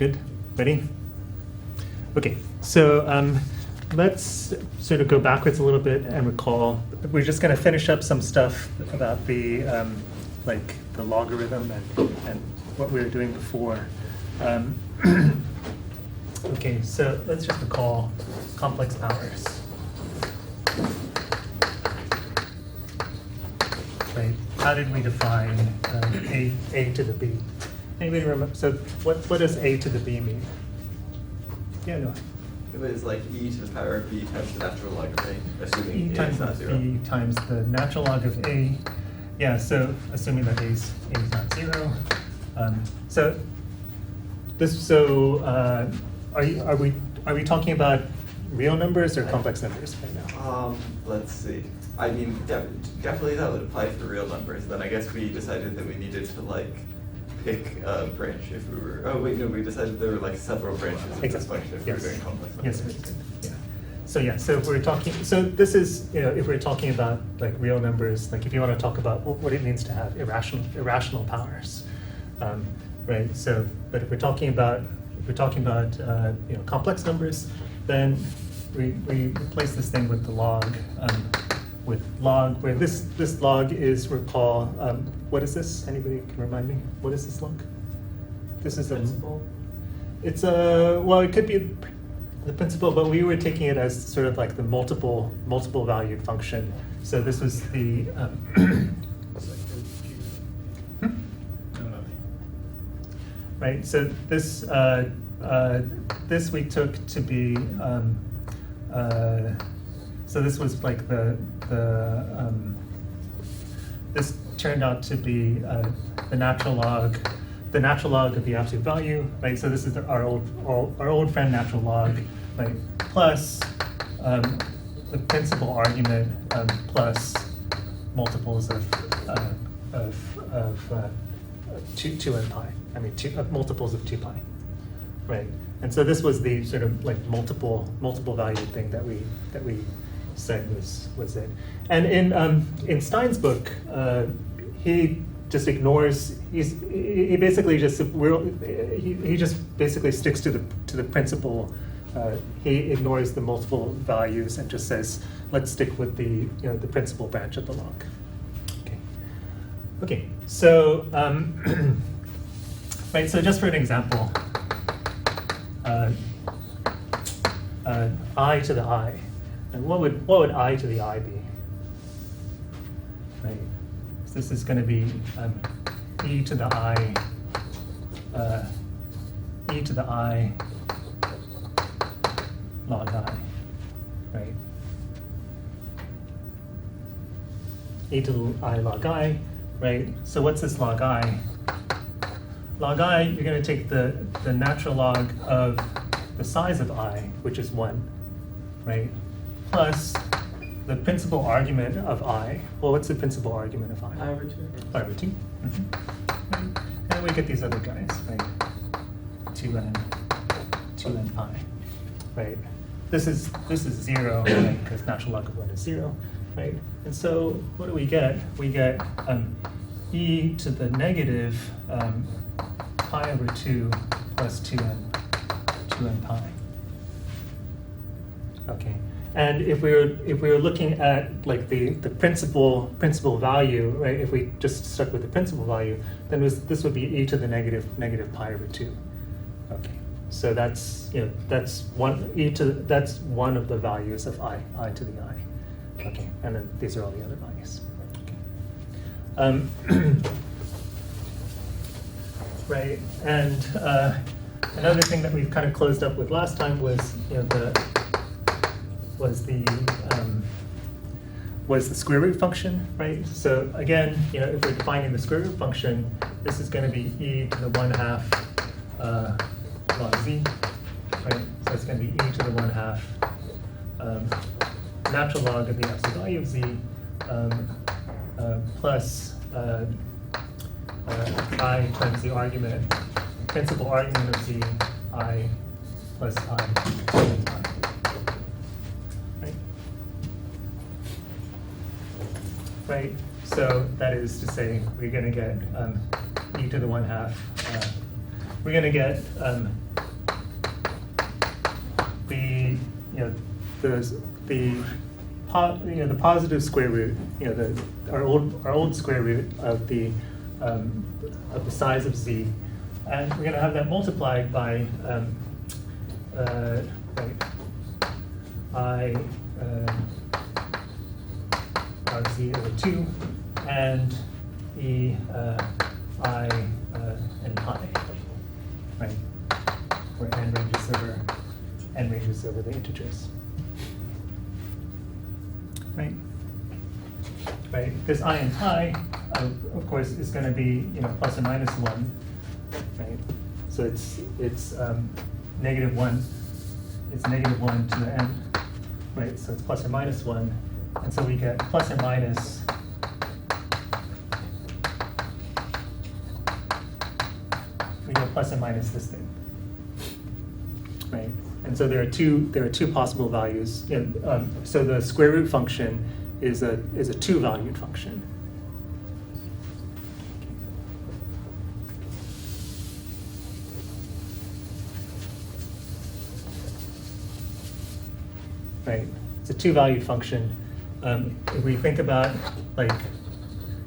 Good? Ready? Okay, so let's sort of go backwards a little bit and recall. We're just going to finish up some stuff about the like the logarithm and what we were doing before. Okay, so let's just recall complex powers. Right? How did we define a to the b? Anybody remember? So what does a to the b mean? Yeah, no. It was like e to the power of b times the natural log of a, assuming E a is not times zero. b times the natural log of a. Yeah, so assuming that a is not zero. Are we talking about real numbers or complex numbers right now? Let's see. I mean, definitely that would apply for real numbers. Then I guess we decided that we needed to like pick a branch if we were. Oh wait, no, we decided there were like several branches of this function if we were doing complex numbers. Yes. So if we're talking, so this is, if we're talking about like real numbers, like if you want to talk about what it means to have irrational powers, right? So, but if we're talking about complex numbers, then we replace this thing with the log, where this log is, recall, what is this? Anybody can remind me? What is this log? This is principal. It's well, it could be the principal, but we were taking it as sort of like the multiple valued function. So this was the right. So this this we took to be so this was like this turned out to be the natural log of the absolute value, right? So this is our old friend natural log, right? Plus the principal argument plus multiples of 2n pi. I mean, multiples of 2 pi, right? And so this was the sort of like multiple valued thing that we said was it. And in Stein's book, he just ignores. He basically just he just basically sticks to the principle. He ignores the multiple values and just says, let's stick with the the principal branch of the log. Okay. So right. So just for an example, I to the I, and what would I to the I be? Right. So this is going to be e to the I log I, right? E to the I log I, right? So what's this log I? Log I, you're going to take the natural log of the size of I, which is 1, right? Plus the principal argument of I. Well, what's the principal argument of I? I over 2. I over 2. Mm-hmm. Right. And we get these other guys, right? 2n pi, right? This is 0, right? Because natural log of 1 is 0, right? And so what do we get? We get e to the negative pi over 2 plus 2n pi. Okay. And if we were looking at like the principal value, right? If we just stuck with the principal value, then this would be e to the negative pi over 2. Okay. So that's that's one of the values of I to the I. Okay. And then these are all the other values. Okay. Right. And another thing that we've kind of closed up with last time was was the square root function, right? So again, if we're defining the square root function, this is going to be e to the 1/2 log z, right? So it's going to be e to the 1/2 natural log of the absolute value of z plus I times the argument, principal argument of z, I plus I. Right? So that is to say we're going to get e to the 1/2 we're going to get the positive square root, our old square root of the size of z, and we're going to have that multiplied by I of z over 2 and e I n pi, right? Where n ranges over the integers. Right? Right? This I and pi, of course, is going to be plus or minus 1, right? So it's negative 1. It's negative 1 to the n, right? So it's plus or minus 1, and so we get plus or minus this thing, right? And so there are two possible values. So the square root function is a two-valued function. Right? It's a two-valued function. If we think about like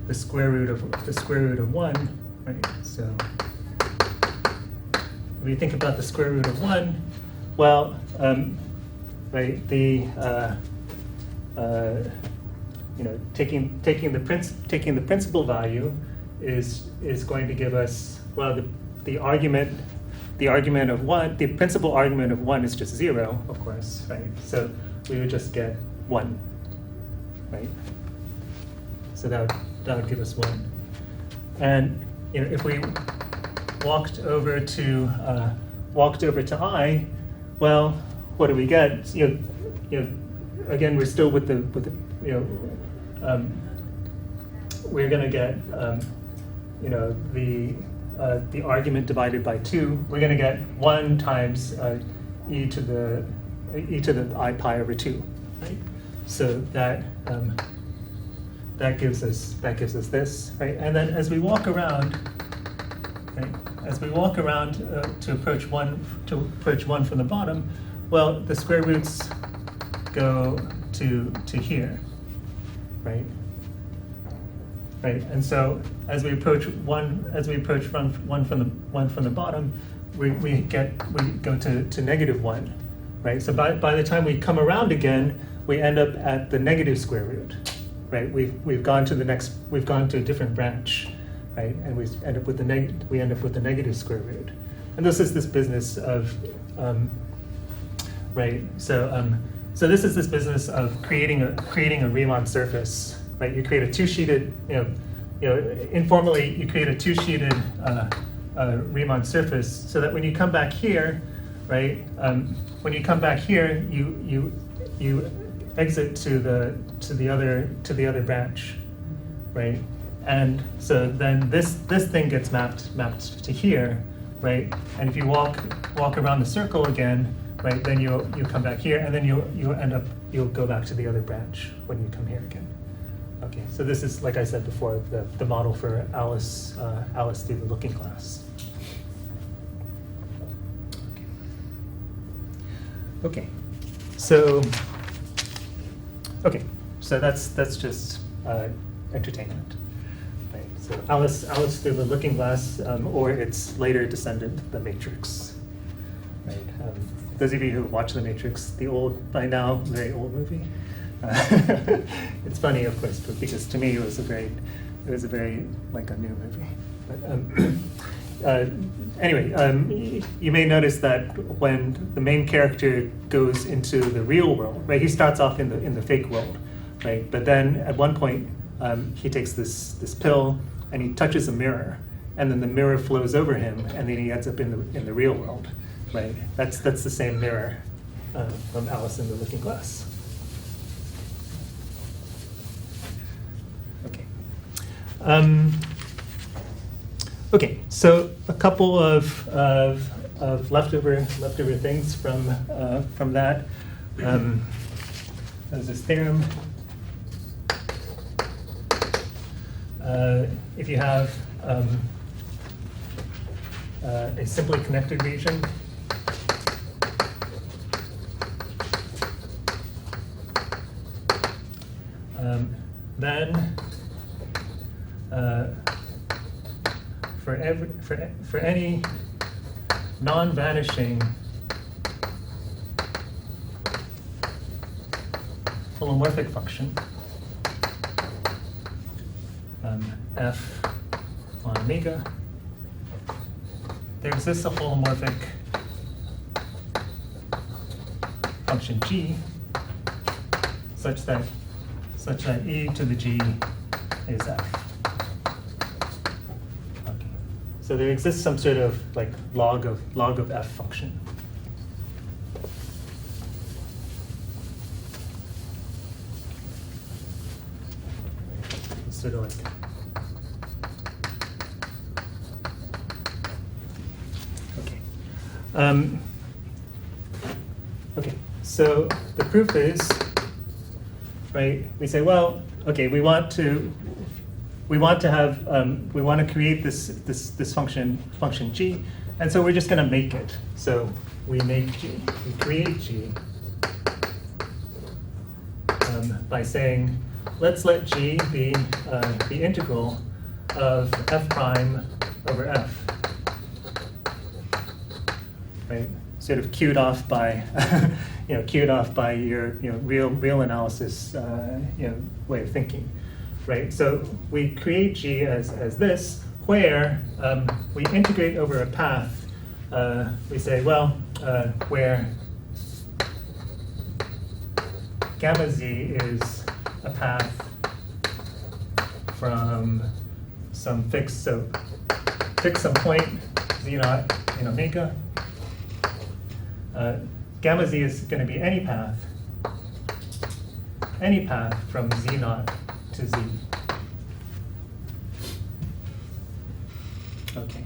the square root of 1, right? So if we think about the square root of 1, well, right, taking the principal value is going to give us, well, the argument of 1, the principal argument of 1 is just 0, of course, right? So we would just get 1, right? So that would give us 1. And if we walked over to I, well, what do we get? Again, we're still with the we're going to get the argument divided by 2. We're going to get 1 times e to the I pi over 2, right? So that gives us this, right? And then as we walk around, right? As we walk around to approach 1 from the bottom, well, the square roots go to here, right? Right, and so as we approach one from the bottom, we go to negative 1, right? So by the time we come around again, we end up at the negative square root, right? We've gone to a different branch, right? And we end up with the negative square root. And this is this business of right. So this is this business of creating a Riemann surface, right? You create a two-sheeted, informally you create a two-sheeted Riemann surface, so that when you come back here, right? When you come back here, you exit to the other branch, right? And so then this thing gets mapped to here, right? And if you walk around the circle again, right, then you'll come back here, and then you'll go back to the other branch when you come here again. Okay, so this is, like I said before, the model for Alice through the looking glass. Okay, so that's just entertainment. Right. So Alice through the looking glass, or its later descendant, the Matrix. Right. Those of you who watch The Matrix, by now very old movie. It's funny, of course, but because to me it was a very like a new movie. But anyway, you may notice that when the main character goes into the real world, right? He starts off in the fake world, right? But then at one point he takes this pill and he touches a mirror, and then the mirror flows over him, and then he ends up in the real world, right? That's the same mirror from Alice in the Looking Glass. Okay. Okay, so a couple of leftover things from that. There's this theorem. If you have a simply connected region. Then for any non-vanishing holomorphic function, f on omega, there exists a holomorphic function g such that e to the g is f. Okay. So there exists some sort of like log of f function. Sort of like okay, so the proof is, right, we say, well, okay, we want to create this function g, and so we're just going to make it. So we make g, we create g by saying, let's let g be the integral of f prime over f. Right, sort of cued off by, your real analysis way of thinking, right? So we create g as this, where we integrate over a path. We say, well, where gamma z is a path from some fixed, so fix some point z naught in omega. Gamma z is going to be any path from z naught to z. Okay,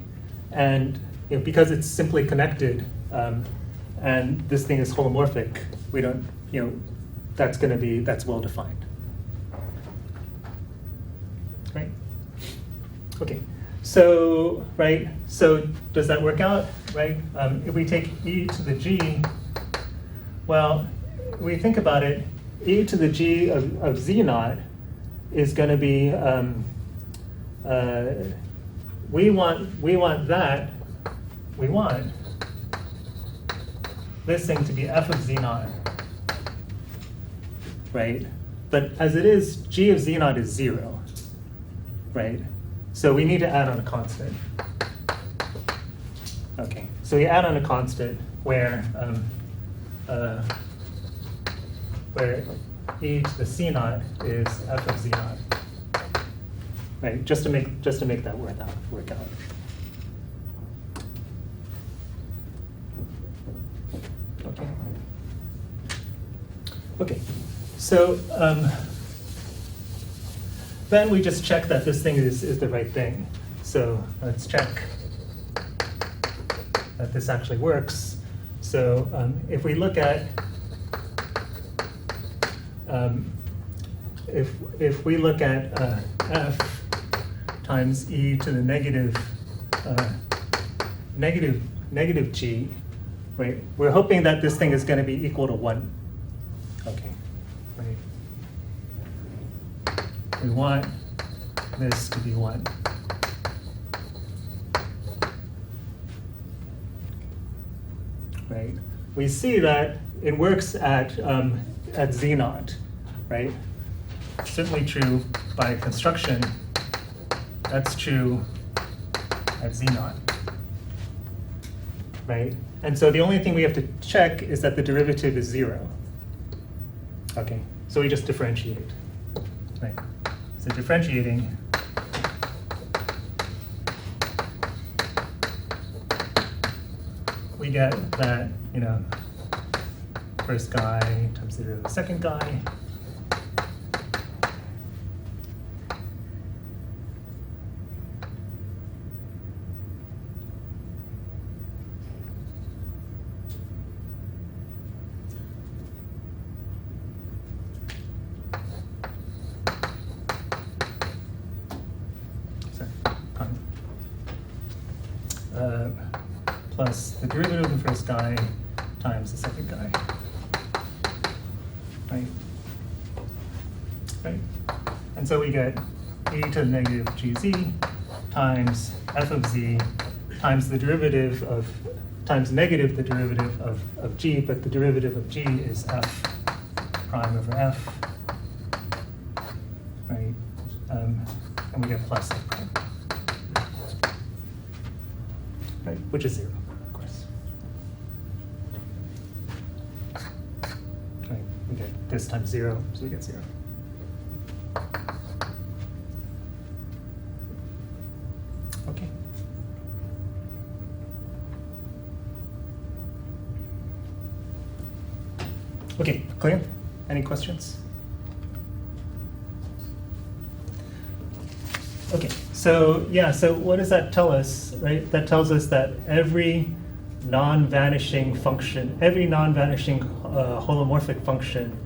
and because it's simply connected, and this thing is holomorphic, we don't, that's well defined. Right? Okay. So, right, so does that work out, right? If we take e to the g, well, we think about it, e to the g of z naught is going to be, we want this thing to be f of z naught, right? But as it is, g of z naught is 0, right? So we need to add on a constant. Okay, so we add on a constant where e to the c naught is f of z naught, right? Just to make that work out. Okay. Okay, so. Then we just check that this thing is the right thing. So let's check that this actually works. So if we look at if we look at f times e to the negative g, right? We're hoping that this thing is going to be equal to 1. Okay, right. We want this to be 1. Right? We see that it works at z naught, right? Certainly true by construction. That's true at z naught, right? And so the only thing we have to check is that the derivative is 0. Okay, so we just differentiate, right? So differentiating, we get that, first guy times the derivative of the second guy. plus the derivative of the first guy times the second guy. Right? Right? And so we get e to the negative gz times f of z times the derivative of, times negative the derivative of g, but the derivative of g is f prime over f. Right? And we get plus f prime. Right? Which is 0, of course. Right? We get this times 0, so we get 0. Okay. Okay, clear? Any questions? Okay, so yeah, so what does that tell us, right? That tells us that every non-vanishing function, every non-vanishing holomorphic function,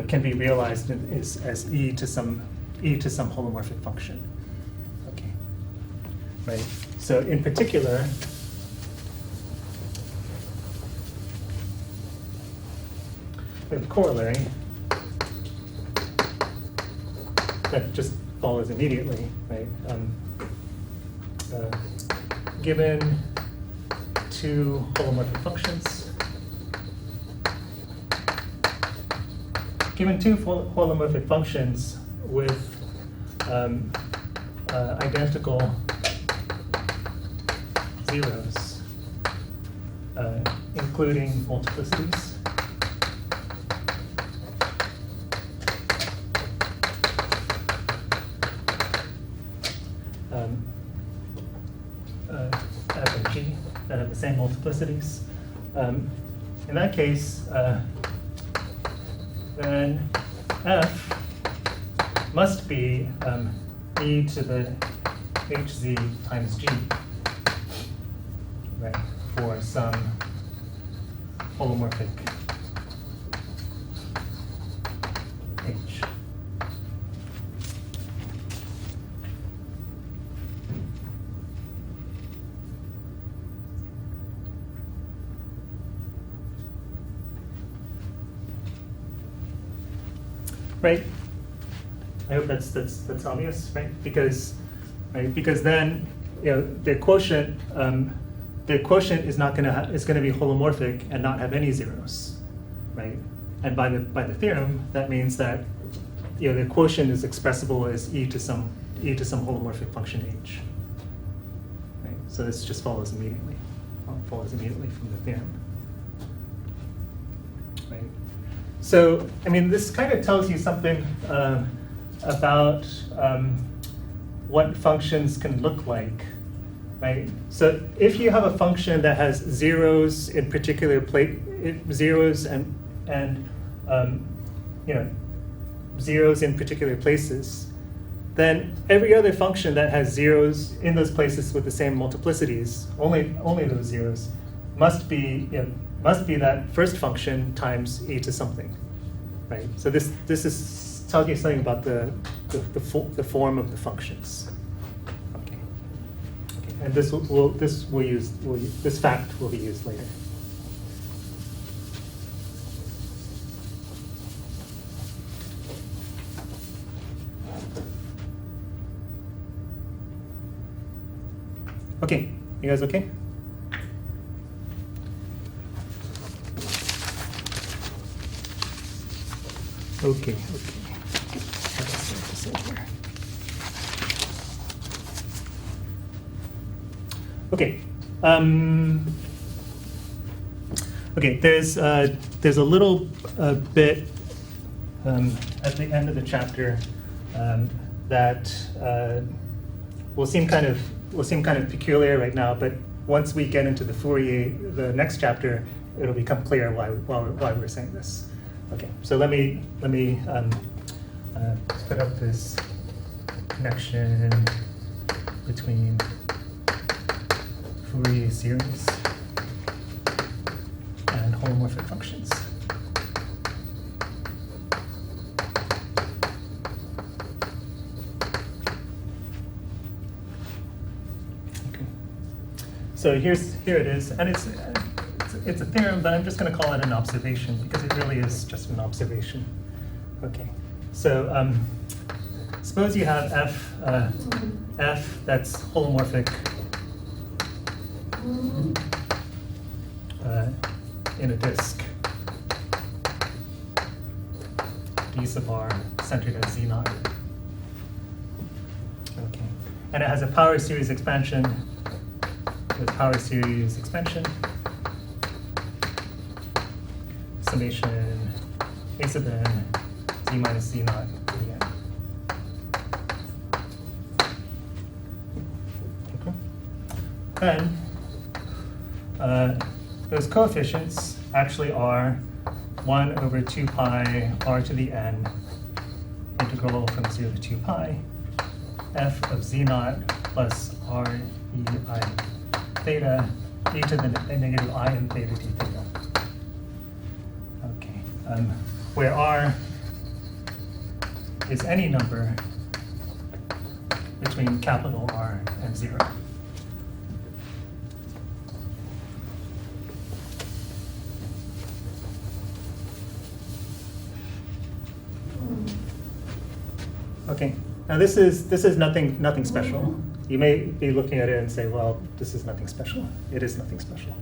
can be realized as e to some holomorphic function. Okay, right. So in particular, we have a corollary that just follows immediately, right? Given two holomorphic functions, with identical zeros, including multiplicities, f and g that have the same multiplicities. In that case, then f must be e to the hz times g, right, for some holomorphic h. Right? I hope that's obvious, right? Because then the quotient is not going to is going to be holomorphic and not have any zeros, right? And by the theorem, that means that the quotient is expressible as e to some holomorphic function h. Right? So this just follows immediately. Follows immediately from the theorem. Right? So, I mean, this kind of tells you something about what functions can look like, right? So if you have a function that has zeros in particular zeros and zeros in particular places, then every other function that has zeros in those places with the same multiplicities, only those zeros, must be that first function times e to something, right? So this is tells you something about the form of the functions. Okay. And this fact will be used later. Okay, you guys okay? Okay. Okay. Okay. There's a little bit at the end of the chapter that will seem kind of peculiar right now, but once we get into the next chapter, it'll become clear why we're saying this. Okay, so let me put up this connection between Fourier series and holomorphic functions. Okay. So here it is, and it's a theorem, but I'm just going to call it an observation because it really is just an observation. Okay, so suppose you have f that's holomorphic in a disk d sub r centered at z0. Okay, and it has a power series expansion with power series expansion, summation a sub n z minus z0 to the n. Okay. Then those coefficients actually are 1 over 2 pi r to the n integral from 0 to 2 pi f of z0 plus r e I theta e to the negative I m theta d theta. Okay, where r is any number between capital R and 0. Okay, now this is nothing special. You may be looking at it and say, well, this is nothing special. It is nothing special.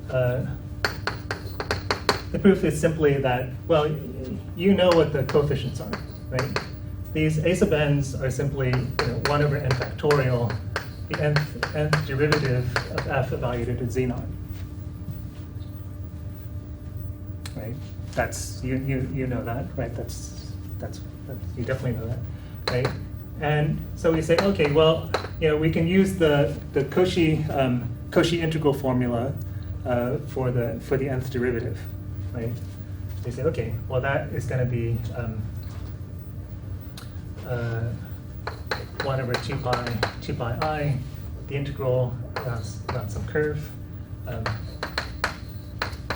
The proof is simply that, well, you know what the coefficients are, right? These a sub n's are simply 1 over n factorial, the nth derivative of f evaluated at z0. Right? That's you know that, right? That's you definitely know that, right? And so we say, okay, well, we can use the Cauchy integral formula for the nth derivative, right? They say, okay, well, that is going to be 1 over 2 pi I, the integral on some curve,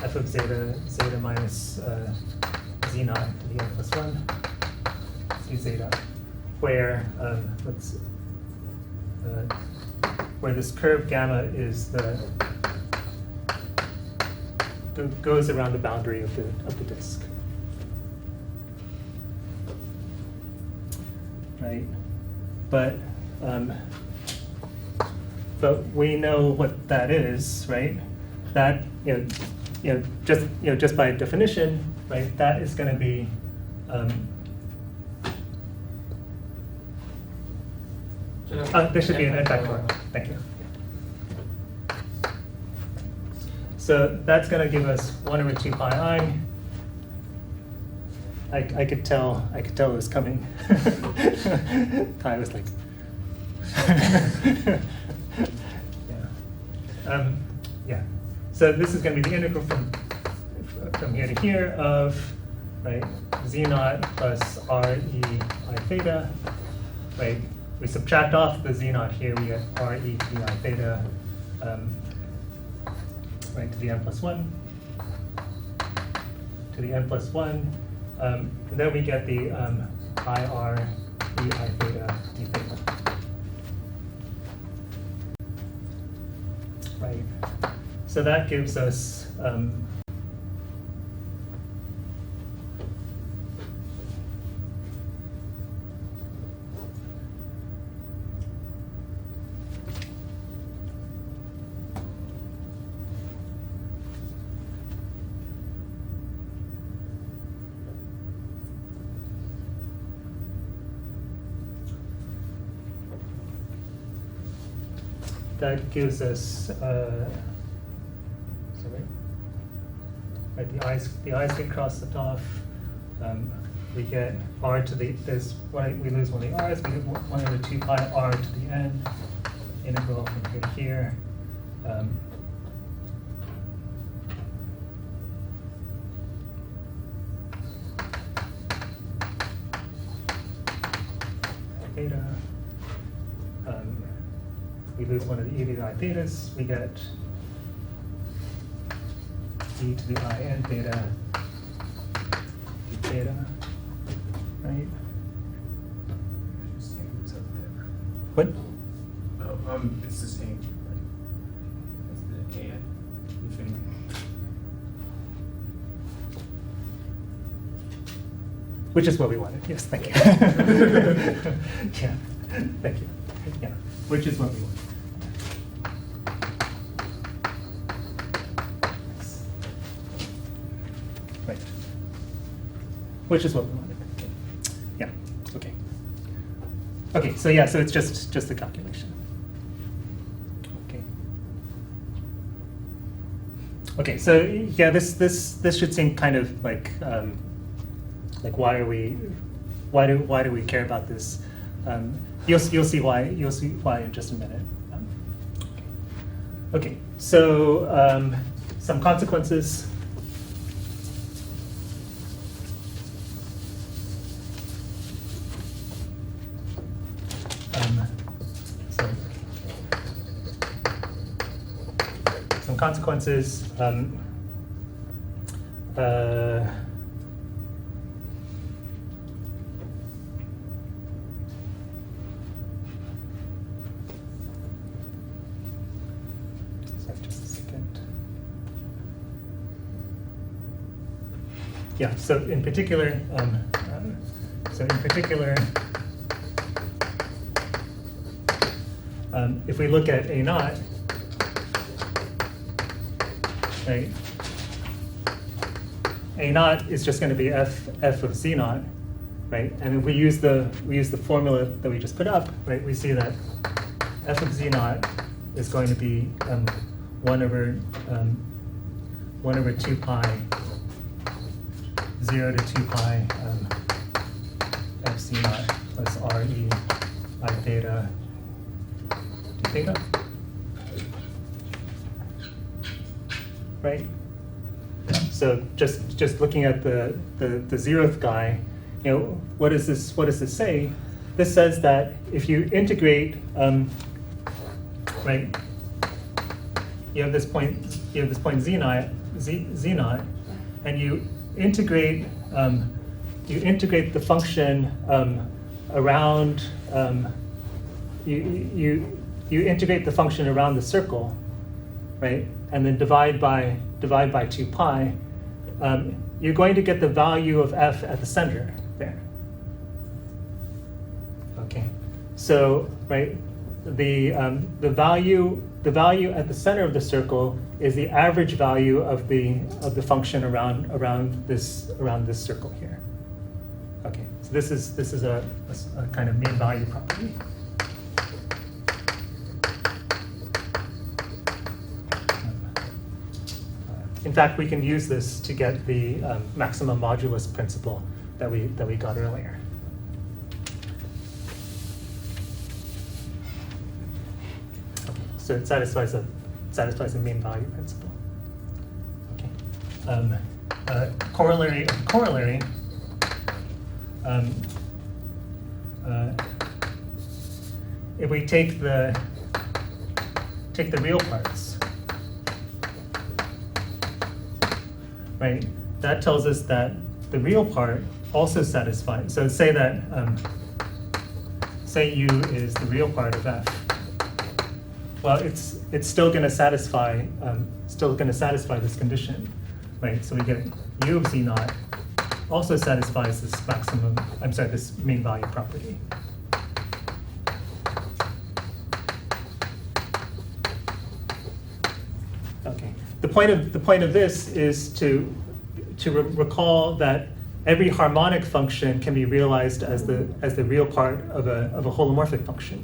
f of zeta minus z naught to the n plus 1 d zeta, where where this curve gamma is goes around the boundary of the disk, right? But we know what that is, right? That just by definition, right? That is going to be there should be an n factorial. Thank you. So that's going to give us 1 over 2 pi I. I could tell it was coming. I was like, yeah. So this is going to be the integral from here to here of z naught plus r e I theta, right? We subtract off the z naught here, we get r e t I theta, right, to the n plus 1, to the n plus 1, and then we get the I r e I theta d theta. Right. So that gives us the i's get crossed off. We get r to the we lose one of the r's. We get 1 over 2 pi r to the n integral from here to here. Theta. We lose one of the e to the I thetas. We get e to the I n theta d theta, right? Same as up there. What? Oh, it's the same. Which is what we wanted. Yes, thank you. Yeah, thank you. Yeah, which is what we wanted. Right. Which is what we wanted. Yeah. Okay. Okay. So yeah. So it's just a calculation. Okay. Okay. So yeah, this should seem kind of like why do we care about this? You'll see why in just a minute. Okay. So some consequences. Some consequences. Sorry, just a second. Yeah. So in particular, if we look at A naught, right? A naught is just going to be f of z naught, right? And if we use the formula that we just put up, right? We see that f of z naught is going to be 1 over 2 pi 0 to 2 pi f z naught plus r e I theta d theta. Right? So just looking at the 0th guy, you know, what does this say? This says that if you integrate, right, you have this point z naught, and you integrate the function around you integrate the function around the circle, right? And then divide by 2 pi, you're going to get the value of f at the center there. Okay, so right, the value at the center of the circle is the average value of the function around this circle here. Okay, so this is a kind of mean value property. In fact, we can use this to get the maximum modulus principle that we got earlier. Okay, so it satisfies the mean value principle. Okay. Corollary. If we take the real parts. Right, that tells us that the real part also satisfies. So say that say u is the real part of f. Well, it's still going to satisfy this condition, right? So we get u of z naught also satisfies this this mean value property. Okay. The point of this is to recall that every harmonic function can be realized as the real part of a holomorphic function,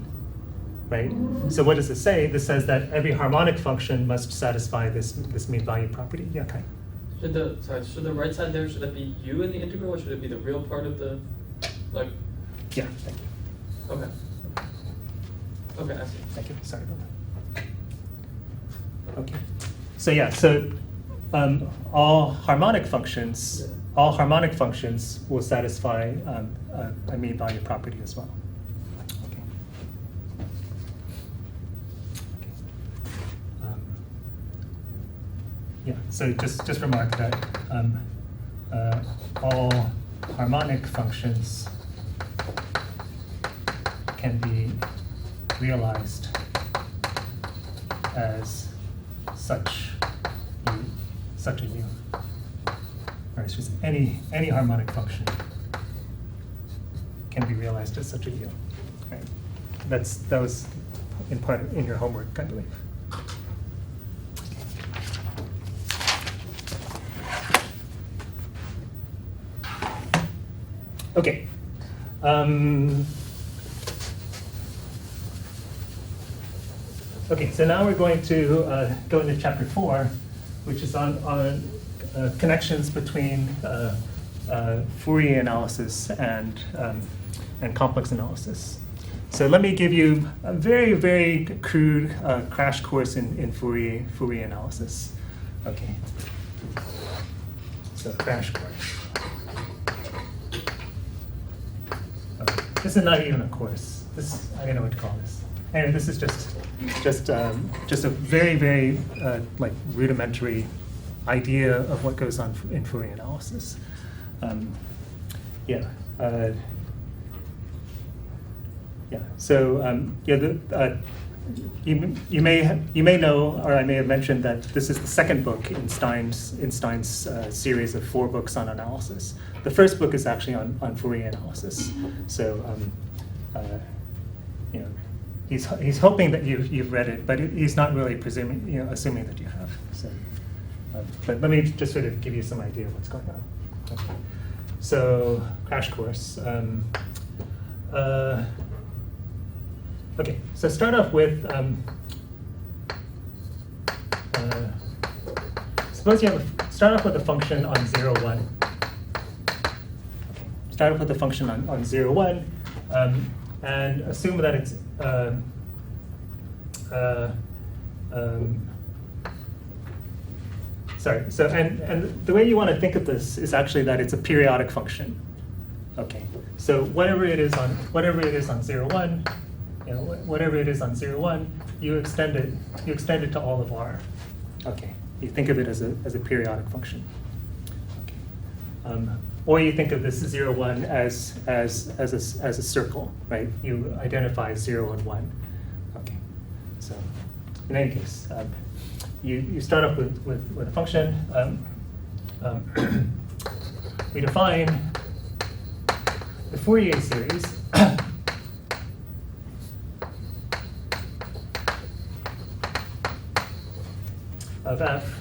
right? So what does this say? This says that every harmonic function must satisfy this mean value property. Yeah, okay. Should the right side there, should that be u in the integral, or should it be the real part of the, like? Yeah, thank you. Okay. Okay, I see. Thank you. Sorry about that. Okay. So yeah, so all harmonic functions will satisfy a mean value property as well. Okay. Yeah. So just remark that all harmonic functions can be realized as such a u, or it's just any harmonic function can be realized as such a U. Right? That was in part in your homework, I believe. Okay. Okay, so now we're going to go into chapter 4, which is on connections between Fourier analysis and complex analysis. So let me give you a very, very crude crash course in Fourier analysis. Okay. So crash course. Okay. This is not even a course. I don't know what to call this. Anyway, this is just a very, very like rudimentary idea of what goes on in Fourier analysis. Yeah. Yeah. So yeah, you may know, or I may have mentioned that this is the second book in Stein's series of 4 books on analysis. The first book is actually on Fourier analysis. So you know, he's hoping that you've read it, but he's not really assuming that you have. So, but let me just sort of give you some idea of what's going on. Okay. So crash course. Okay, so start off with, suppose you start off with a function on 0, 1. Okay. Start off with a function on 0, 1, and assume that it's, sorry, so, and the way you want to think of this is actually that it's a periodic function. Okay, so whatever it is on 0, 1, you know, whatever it is on 0, 1, you extend it to all of R. Okay, you think of it as a periodic function. Okay. Or you think of this 0, 1 as a circle, right? You identify 0 and 1. Okay, so in any case, you start off with a function. We define the Fourier series of f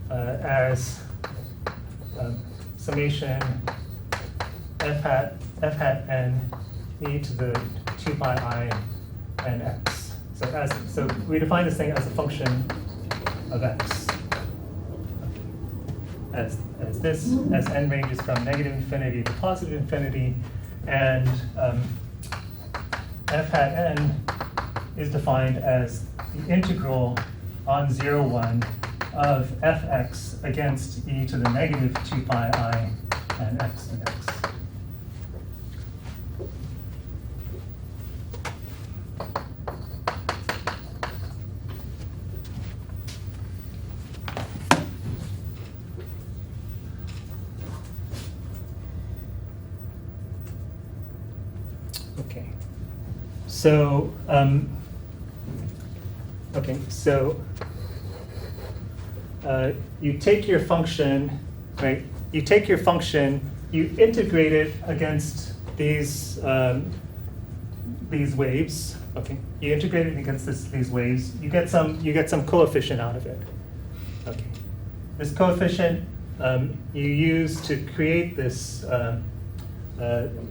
as summation f hat n e to the 2 pi I n x. So we define this thing as a function of x. As n ranges from negative infinity to positive infinity, and f hat n is defined as the integral on 0, 1 of fx against e to the negative 2 pi I and x dx. Okay. So, okay, so you take your function, right? You take your function, you integrate it against these waves. Okay, you integrate it against these waves. You get some coefficient out of it. Okay, this coefficient you use to create this.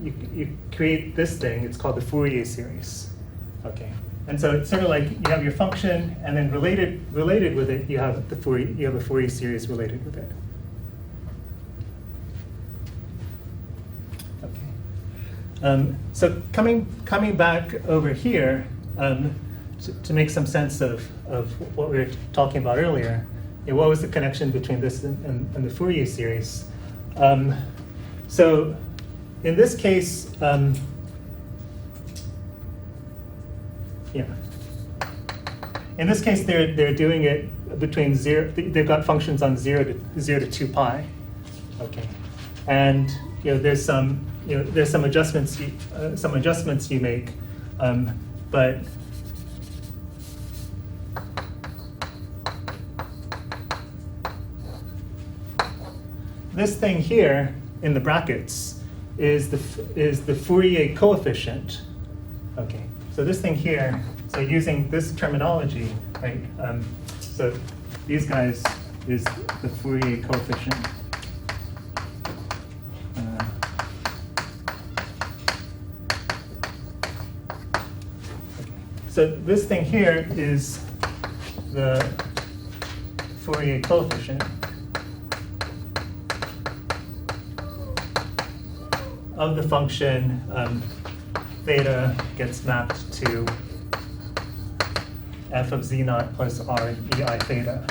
You create this thing. It's called the Fourier series. Okay. And so it's sort of like you have your function, and then related with it, you have a Fourier series related with it. Okay. So coming back over here to make some sense of what we were talking about earlier, what was the connection between this and the Fourier series? So in this case. Yeah. In this case, they're doing it between 0. They've got functions on 0 to 2 pi. Okay, and there's some adjustments you make, but this thing here in the brackets is the Fourier coefficient. Okay, so this thing here, so using this terminology, right? So these guys is the Fourier coefficient. So this thing here is the Fourier coefficient of the function theta gets mapped to f of z naught plus r ei theta.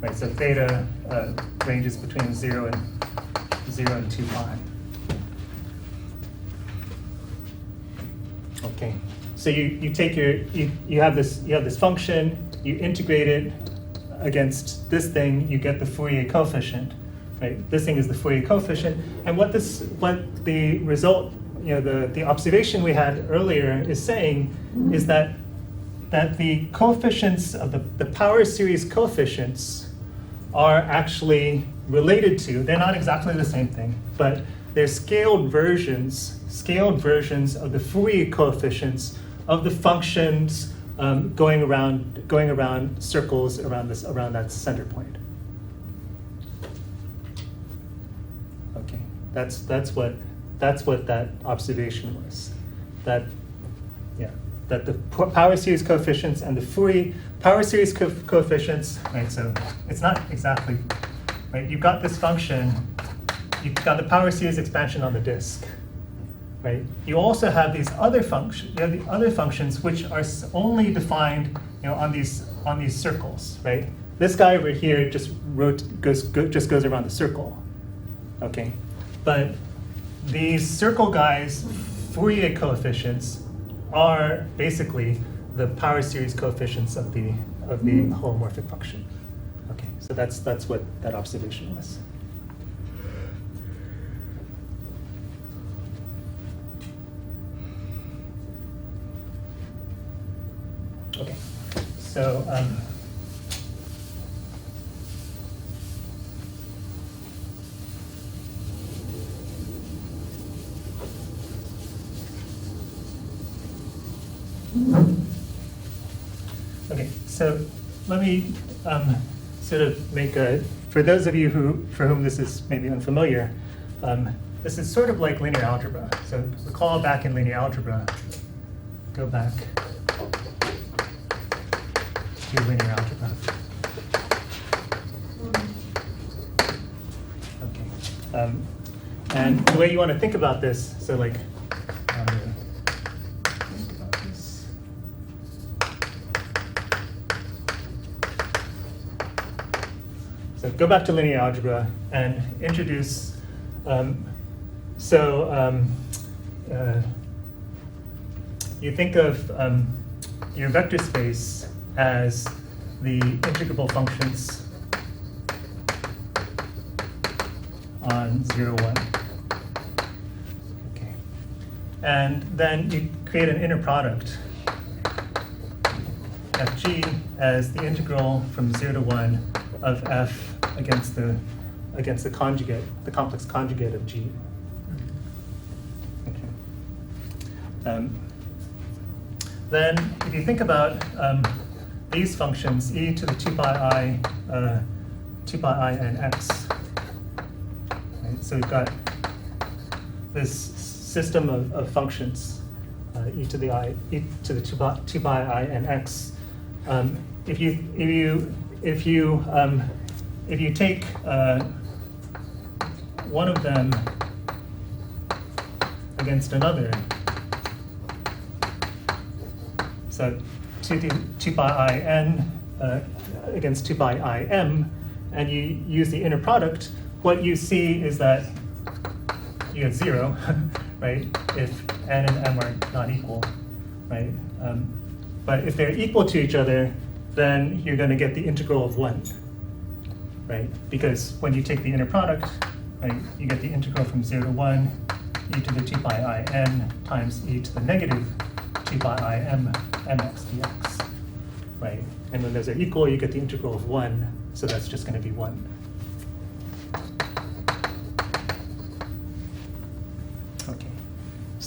Right, so theta ranges between 0 and 2 pi. Okay. So you take you have this function, you integrate it against this thing, you get the Fourier coefficient, right? This thing is the Fourier coefficient, and what the result, the observation we had earlier is saying is that the coefficients of the power series coefficients are actually related to, they're not exactly the same thing, but they're scaled versions of the Fourier coefficients of the functions going around circles around that center point. Okay, that's what that observation was. That the power series coefficients and the Fourier power series coefficients, right? So it's not exactly right. You've got this function. You've got the power series expansion on the disk. Right? You also have these other functions. You have the other functions which are only defined, on these circles. Right? This guy over here just goes around the circle. Okay, but these circle guys' Fourier coefficients are basically the power series coefficients of the holomorphic function. Okay, so that's what that observation was. Okay, so okay, so let me sort of make for those of you for whom this is maybe unfamiliar, this is sort of like linear algebra. So recall back in linear algebra, go back to linear algebra. Okay, and the way you want to think about this, so like, think about this. So go back to linear algebra and introduce. You think of your vector space as the integrable functions on 0, 1. Okay. And then you create an inner product, fg, as the integral from 0 to 1 of f against the conjugate, the complex conjugate of g. Okay. Then if you think about these functions, e to the 2 pi I n x. Right? So we've got this system of functions, e to the 2 pi I n x. If you take one of them against another, so 2 pi I n against 2 pi I m, and you use the inner product, what you see is that you get 0, right? If n and m are not equal, right? But if they're equal to each other, then you're going to get the integral of 1, right? Because when you take the inner product, right, you get the integral from 0 to 1, e to the 2 pi I n times e to the negative 2 pi I m mx dx, right? And when those are equal, you get the integral of 1, so that's just going to be 1.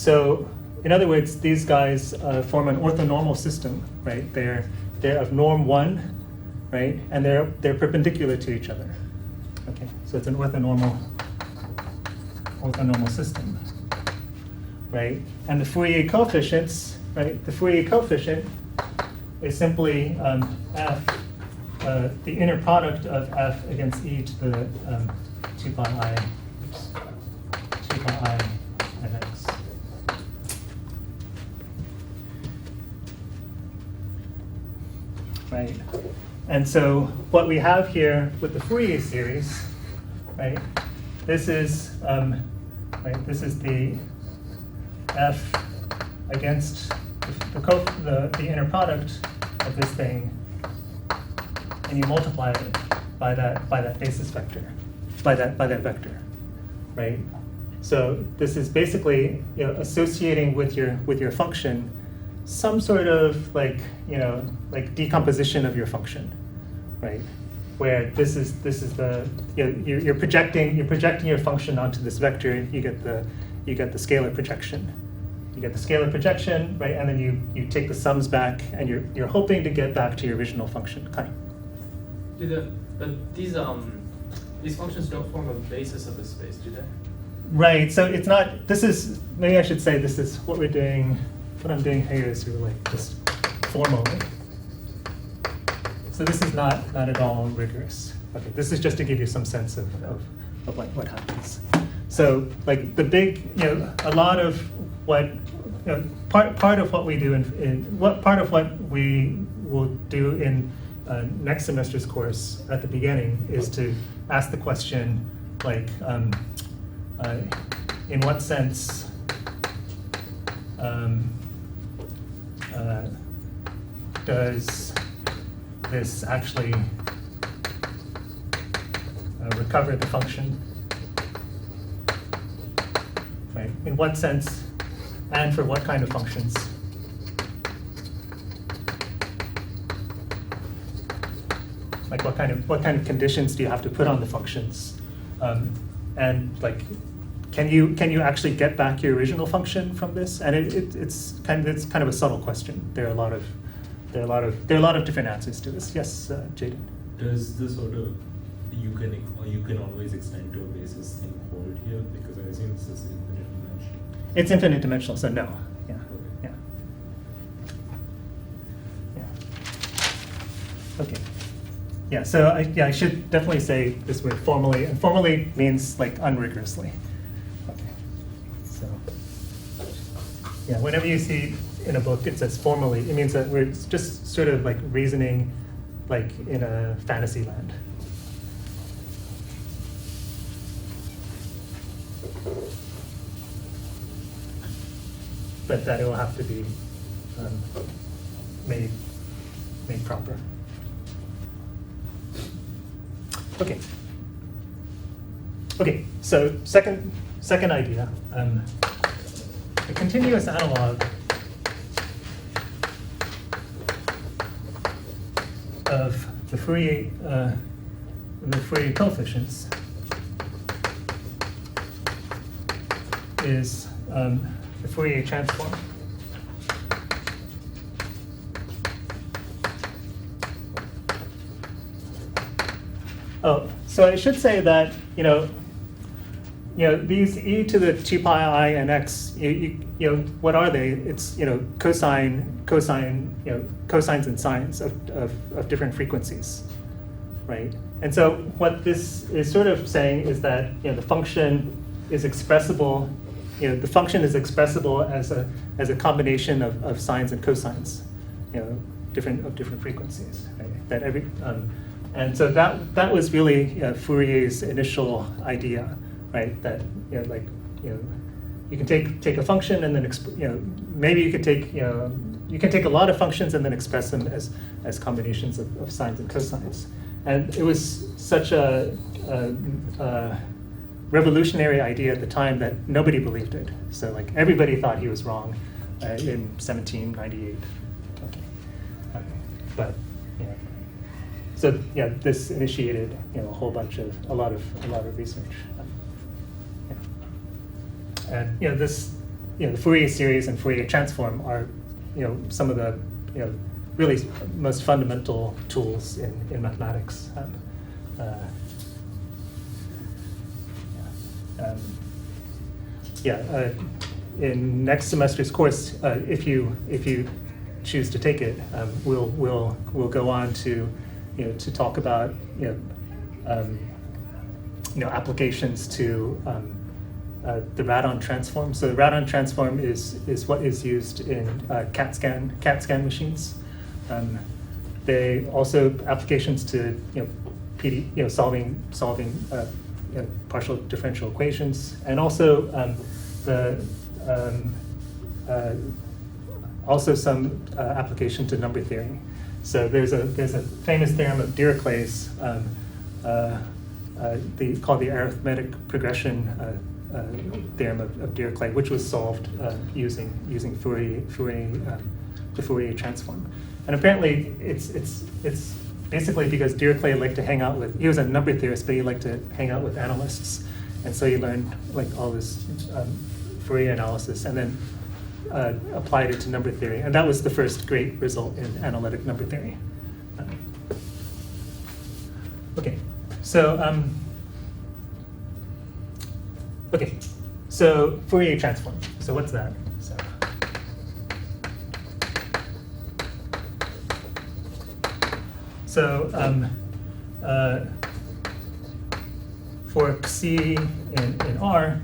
So in other words, these guys form an orthonormal system, right? They're of norm 1, right? And they're perpendicular to each other. Okay, so it's an orthonormal system, right? And the Fourier coefficients, right? The Fourier coefficient is simply f, the inner product of f against e to the 2 pi I and x. Right? And so what we have here with the Fourier series, right? This is this is the f against the inner product of this thing, and you multiply it by that basis vector, by that vector, right? So this is basically, you know, associating with your function some sort of like decomposition of your function, right? Where this is the, you know, you're projecting your function onto this vector. You get the scalar projection. You get the scalar projection, right? And then you take the sums back, and you're hoping to get back to your original function. Okay. But these functions don't form a basis of the space, do they? Right. So it's not. This is, maybe I should say, this is what we're doing. What I'm doing here is sort of like just formally. So this is not at all rigorous. Okay. This is just to give you some sense of like what happens. So like the big, you know, a lot of what, you know, part of what we do part of what we will do in next semester's course at the beginning is to ask the question, like, in what sense does this actually recover the function? Right? In what sense, and for what kind of functions? Like what kind of conditions do you have to put on the functions? And like, can you actually get back your original function from this? And it's kind of a subtle question. There are a lot of different answers to this. Yes, Jaden. Does the sort of you can always extend to a basis thing hold here? Because I assume this is infinite dimensional. It's infinite dimensional, so no. Yeah. Okay. Yeah. Okay. Yeah. So I should definitely say this word formally, and formally means like unrigorously. Okay. So yeah, whenever you see in a book it says formally, it means that we're just sort of like reasoning like in a fantasy land. But that it will have to be made proper. Okay. Okay. So second idea, a continuous analog of the Fourier coefficients is the Fourier transform. Oh, so I should say that, you know, these e to the 2 pi I and x, you know, what are they? It's, you know, cosines and sines of different frequencies, right? And so what this is sort of saying is that, you know, the function is expressible. You know, the function is expressible as a combination of sines and cosines, you know, different frequencies, right? That and so that was really Fourier's initial idea, right? That, you know, like, you know, you can take a function and then maybe you could take a lot of functions and then express them as combinations of sines and cosines. And it was such a revolutionary idea at the time that nobody believed it. So like everybody thought he was wrong in 1798. Okay. But yeah. So yeah, this initiated, you know, a lot of research. Yeah. And you know, this the Fourier series and Fourier transform are, some of the, really most fundamental tools in mathematics. In next semester's course, if you choose to take it, we'll go on to talk about applications to the radon transform. So the radon transform is what is used in CAT scan machines. They also applications to solving partial differential equations, and also also some application to number theory. So there's a famous theorem of Diriclay's called the arithmetic progression theorem of Dirichlet, which was solved using the Fourier transform. And apparently it's basically because Dirichlet liked to hang out with, he was a number theorist, but he liked to hang out with analysts. And so he learned all this Fourier analysis and then applied it to number theory. And that was the first great result in analytic number theory. Okay, so Fourier transform. So what's that? So for Xi in R,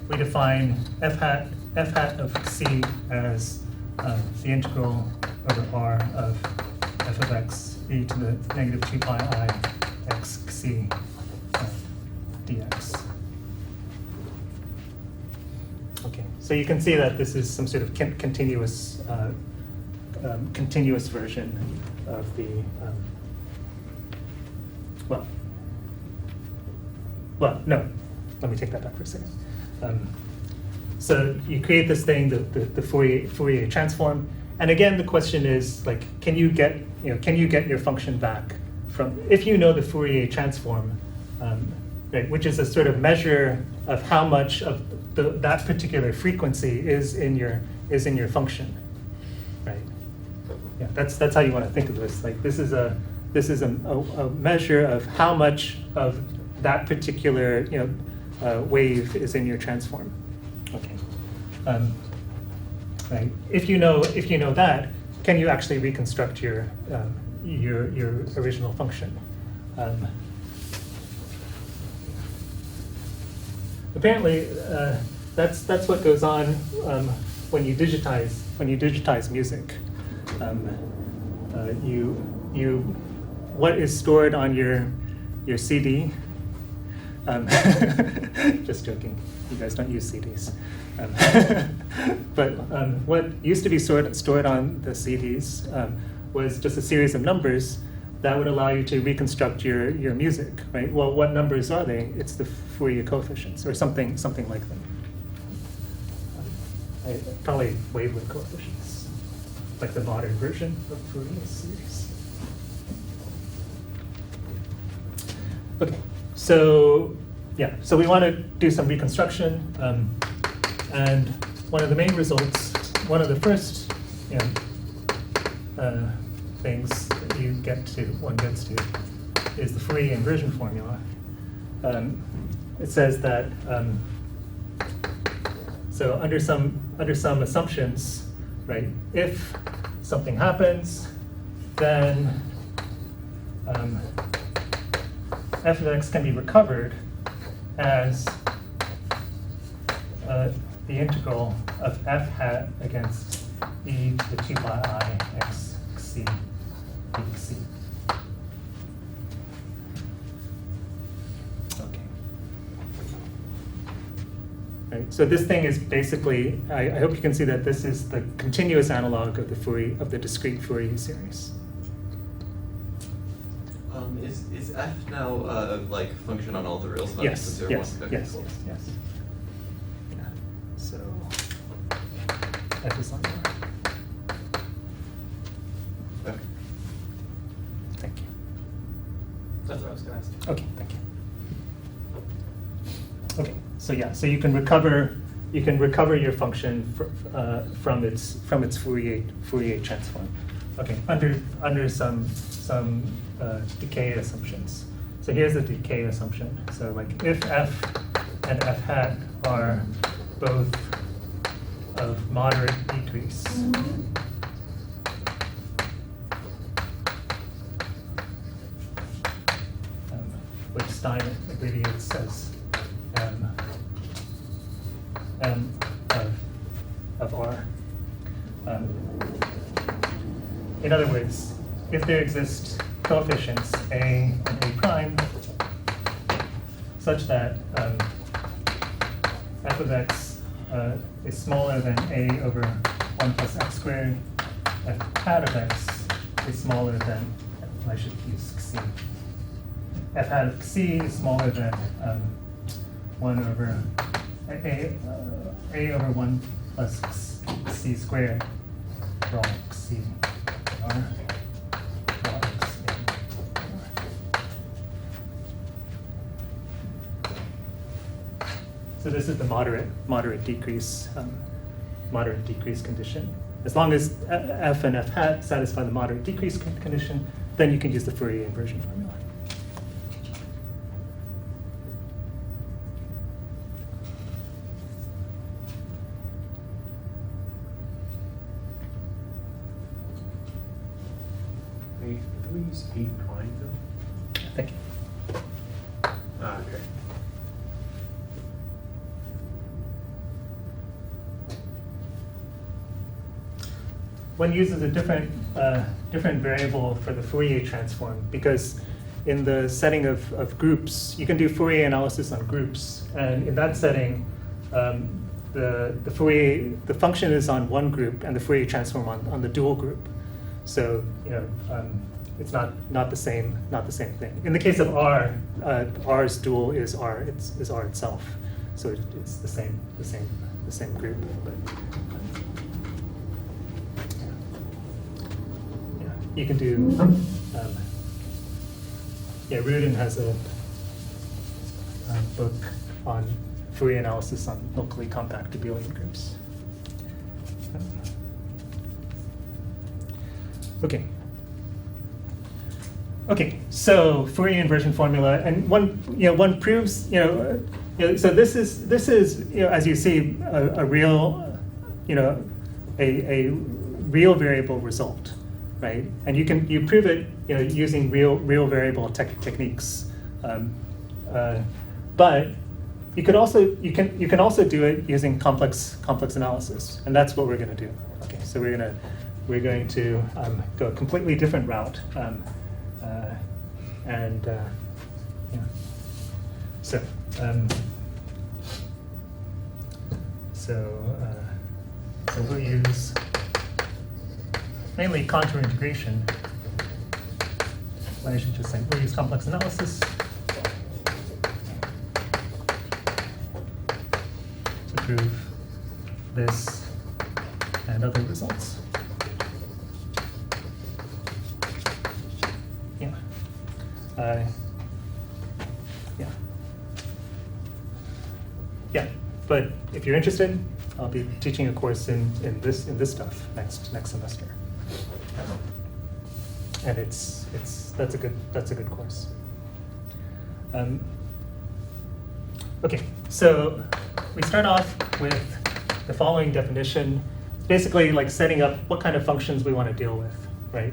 we define f hat of Xi as the integral over R of f of x e to the negative 2 pi I x Xi dx. Okay, so you can see that this is some sort of continuous version of the no, let me take that back for a second. So you create this thing, the Fourier transform, and again the question is can you get your function back from, if you know the Fourier transform, right, which is a sort of measure of how much of that particular frequency is in your function, right? Yeah, that's how you want to think of this. This is a measure of how much of that particular wave is in your transform. Okay. Right. If you know that, can you actually reconstruct your original function? What goes on when you digitize music. What is stored on your CD? Just joking. You guys don't use CDs. But what used to be stored on the CDs was just a series of numbers that would allow you to reconstruct your music, right? Well, what numbers are they? It's the Fourier coefficients, or something like them. Probably wavelet coefficients, like the modern version of Fourier series. Okay, so we want to do some reconstruction, and one of the main results, one of the first things that one gets to, is the Fourier inversion formula. It says that so under some assumptions, right? If something happens, then f of x can be recovered as the integral of f hat against e to the 2 pi I x c dx. Okay. Right. So this thing is basically, I hope you can see that this is the continuous analog of the discrete Fourier series. Is f now function on all the real Yes. since they're Yes. one? Okay, Yes. cool. Yes. Yeah. So f is on there. Okay. Thank you. That's what I was going to ask. Okay, thank you. Okay, so so you can recover you can recover your function from its Fourier transform. Okay, under some decay assumptions. So here's the decay assumption. So like if f and f hat are both of moderate decrease, which Stein abbreviates as M of R. In other words, if there exist coefficients A and A prime such that f of x is smaller than A over 1 plus x squared, f hat of x is smaller than, I should use c. F hat of c is smaller than 1 over A over 1 plus c squared for all c r for all x in R. So this is the moderate decrease condition. As long as f and f hat satisfy the moderate decrease condition, then you can use the Fourier inversion formula. Do we use A prime though? Thank you. Ah, okay. One uses a different variable for the Fourier transform because in the setting of groups, you can do Fourier analysis on groups, and in that setting, the function is on one group and the Fourier transform on the dual group. So it's not the same thing. In the case of R, R's dual is R itself, so it's the same group. But, you can do. Rudin has a book on Fourier analysis on locally compact abelian groups. Okay, so Fourier inversion formula, and one proves, so this is as you see a real, a real variable result, right? And you prove it, using real variable techniques, but you can also do it using complex analysis, and that's what we're going to do. Okay, so we're going to go a completely different route. So we'll use mainly contour integration. I should just say we'll use complex analysis to prove this and other results. But if you're interested, I'll be teaching a course in this stuff next semester, and that's a good course. Okay, so we start off with the following definition. It's basically like setting up what kind of functions we want to deal with, right?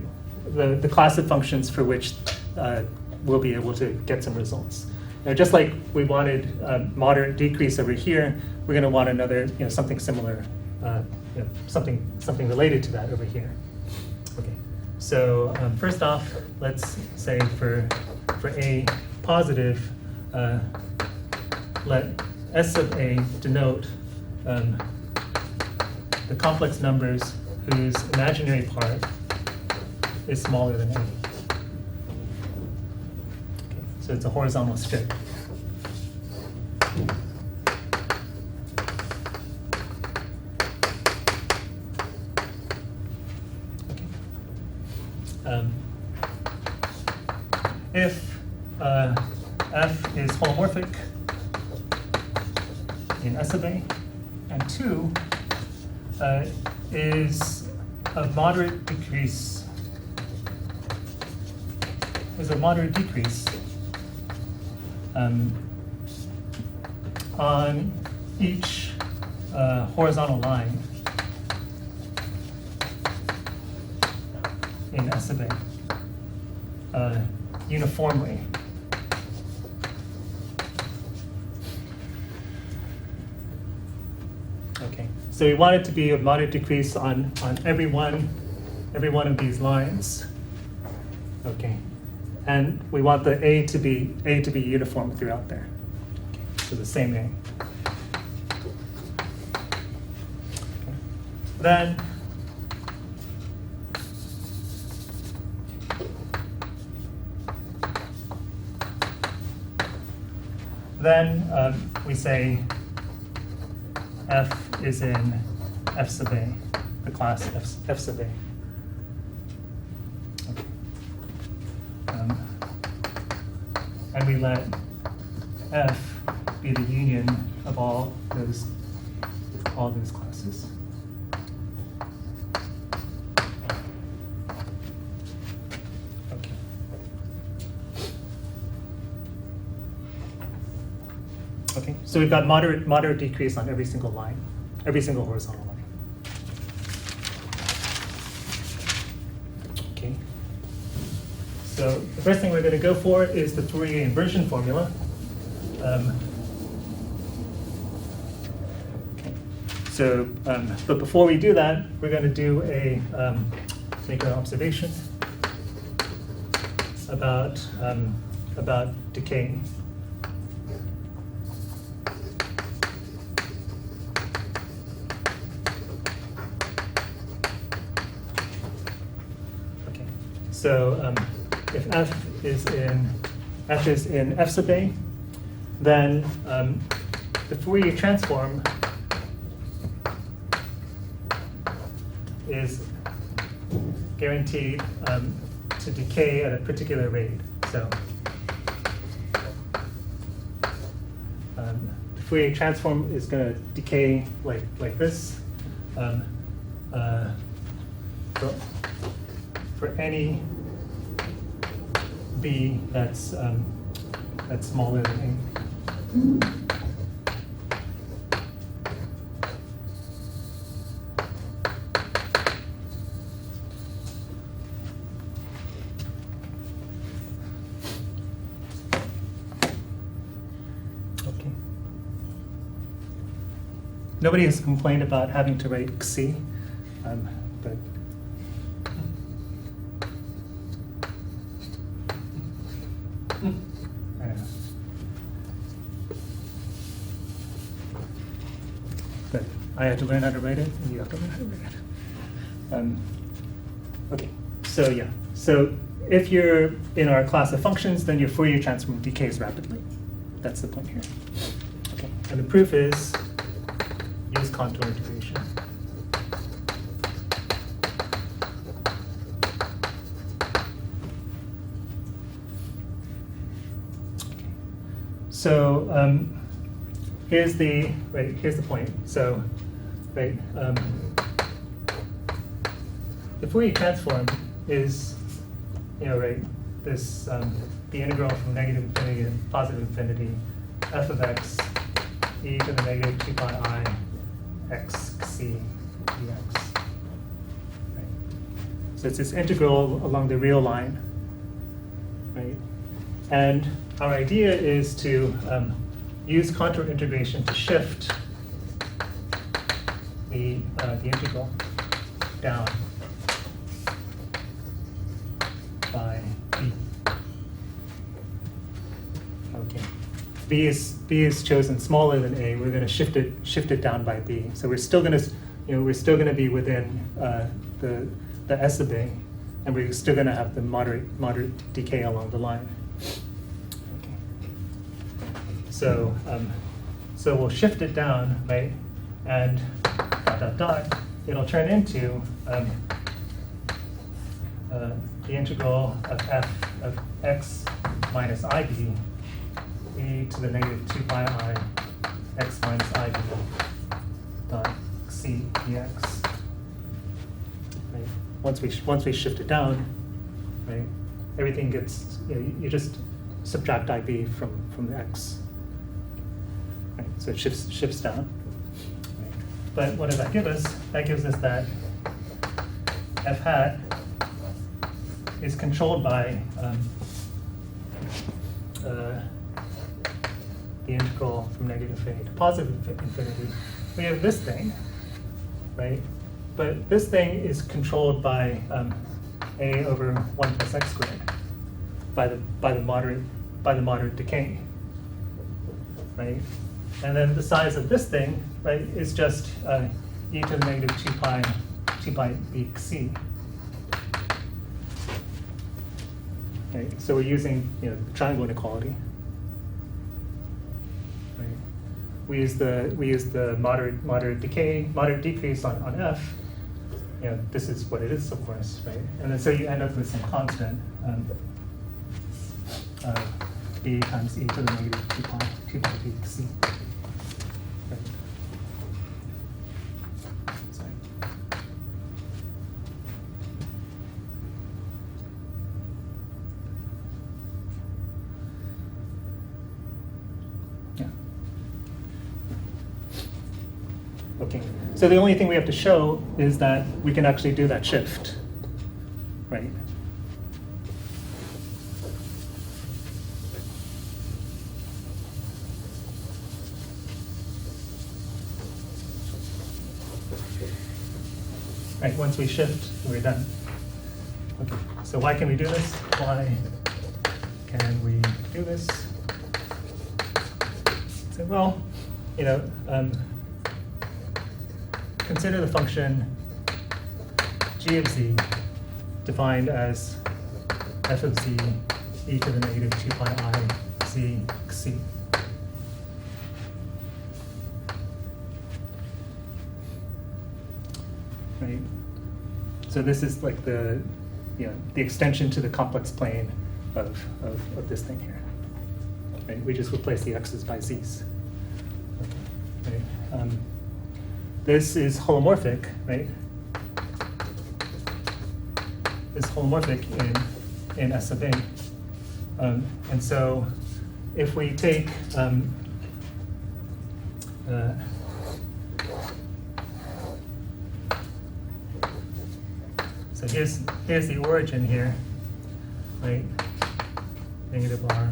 The class of functions for which we'll be able to get some results. Now, just like we wanted moderate decrease over here, we're going to want another, something similar, something related to that over here. Okay. So first off, let's say for A positive, let S of A denote the complex numbers whose imaginary part is smaller than A. So it's a horizontal strip. Okay. If F is holomorphic in S of A, and 2 is a moderate decrease. Is a moderate decrease on each horizontal line in S of A uniformly. Okay, so we want it to be a moderate decrease on every one of these lines. Okay, and we want the A to be uniform throughout there. Okay, so the same A. Okay. Then we say F is in F sub A, the class F sub A. Okay. And we let F be the union of all those classes. Okay. Okay, so we've got moderate decrease on every single line, every single horizontal line. Okay. So the first thing we're going to go for is the Fourier inversion formula. Okay. So, but before we do that, we're going to do make an observation about decay. So if F is in F sub A, then the Fourier transform is guaranteed to decay at a particular rate. So the Fourier transform is going to decay like this. For any B that's smaller than A. Okay. Nobody has complained about having to write C, but. But I have to learn how to write it, and you have to learn how to write it. Okay, so yeah. So if you're in our class of functions, then your Fourier transform decays rapidly. That's the point here. Okay, and the proof is use contour integration. So here's the point. So the Fourier transform is this the integral from negative infinity to positive infinity f of x e to the negative 2 pi I x c dx. Right. So it's this integral along the real line, right? And our idea is to use contour integration to shift the integral down by b. Okay, b is chosen smaller than a. We're going to shift it down by b. So we're still going to be within the S of A, and we're still going to have the moderate decay along the line. So, so we'll shift it down, right? And ... it'll turn into the integral of f of x minus ib e to the negative 2 pi I x minus ib dot c dx. Right? Once we shift it down, right, everything gets, you just subtract IB from the x. Right? So it shifts down. Right? But what does that give us? That gives us that f hat is controlled by the integral from negative infinity to positive infinity. We have this thing, right? But this thing is controlled by a over 1 plus x squared by the moderate decay, right? And then the size of this thing, right, is just e to the negative 2 pi b c. Right? So we're using, the triangle inequality. Right? We use the moderate decrease on f. This is what it is, of course, right? And then so you end up with some constant b times e to the negative 2 pi b c. Right? Sorry. Yeah. Okay. So the only thing we have to show is that we can actually do that shift, right? Right, once we shift, we're done. Okay, so why can we do this? Why can we do this? So, well, consider the function g of z defined as f of z e to the negative 2 pi I z c. Right? So this is like the extension to the complex plane of this thing here. Right? We just replace the x's by z's. Okay. Right? This is holomorphic, right? Is holomorphic in S sub A. And so if we take so here's the origin here, right? Negative r.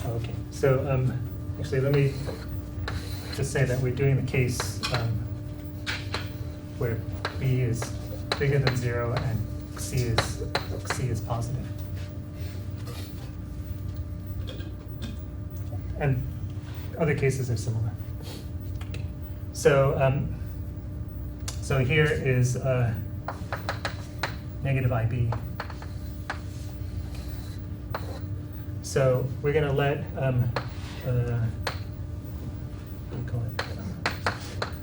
Okay, so actually let me just say that we're doing the case where b is bigger than 0 and c is positive. And other cases are similar. Okay. So so here is negative IB. So we're going to let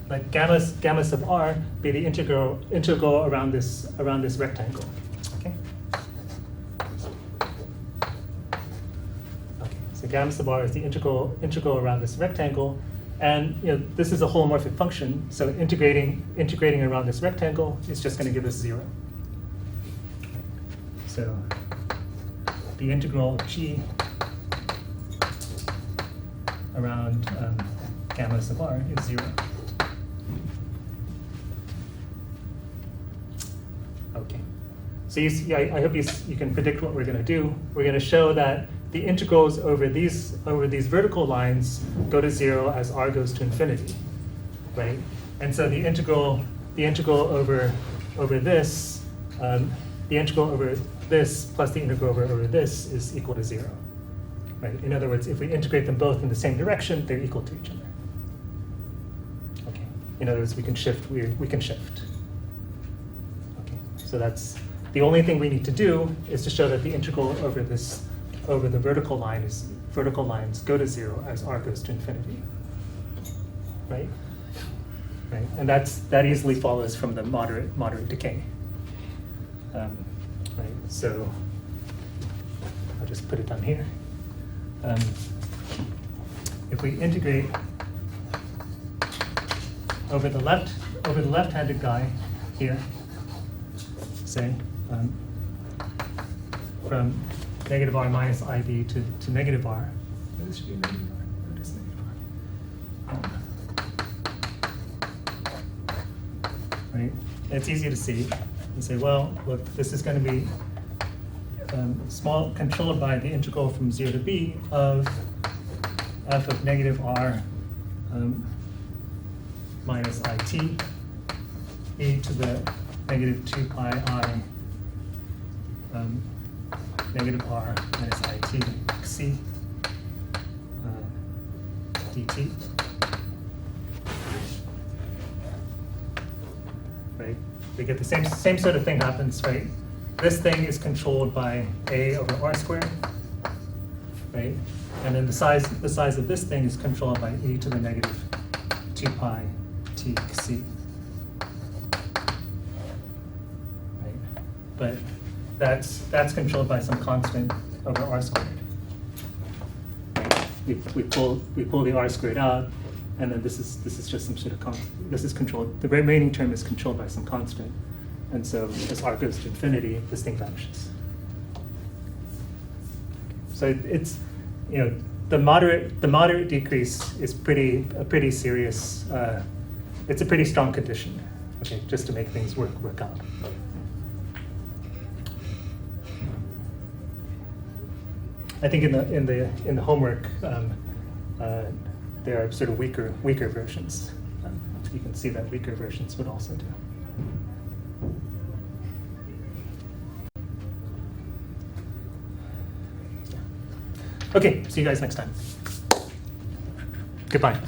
let gamma sub r be the integral around this rectangle. Okay. Okay. So gamma sub r is the integral around this rectangle, and this is a holomorphic function. So integrating around this rectangle is just going to give us 0. So the integral of g around gamma sub r is 0. Okay. So I hope you can predict what we're going to do. We're going to show that the integrals over these vertical lines go to 0 as r goes to infinity, right? And so the integral over this, the integral over this plus the integral over this is equal to 0. Right? In other words, if we integrate them both in the same direction, they're equal to each other. Okay. In other words, we can shift. We can shift. Okay. So that's the only thing we need to do is to show that the integral over the vertical lines go to 0 as r goes to infinity. Right. Right. And that easily follows from the moderate decay. Right. So just put it down here. If we integrate over the left-handed guy here, say, from negative r minus ib to negative r. This should be negative r. What is negative r? Right? It's easy to see. You say, well, look, this is going to be small, controlled by the integral from 0 to b of f of negative r minus it e to the negative 2 pi I negative r minus it c dt. Right? We get the same sort of thing happens, right? This thing is controlled by a over r squared, right? And then the size of this thing is controlled by e to the negative 2 pi t c. Right? But that's controlled by some constant over r squared. We pull the r squared out, and then this is just some sort of constant. This is controlled. The remaining term is controlled by some constant, and so as r goes to infinity, this thing vanishes. So it's, you know, the moderate decrease is a pretty serious. It's a pretty strong condition. Okay, just to make things work out. I think in the homework there are sort of weaker versions. You can see that weaker versions would also do. Okay, see you guys next time. Goodbye.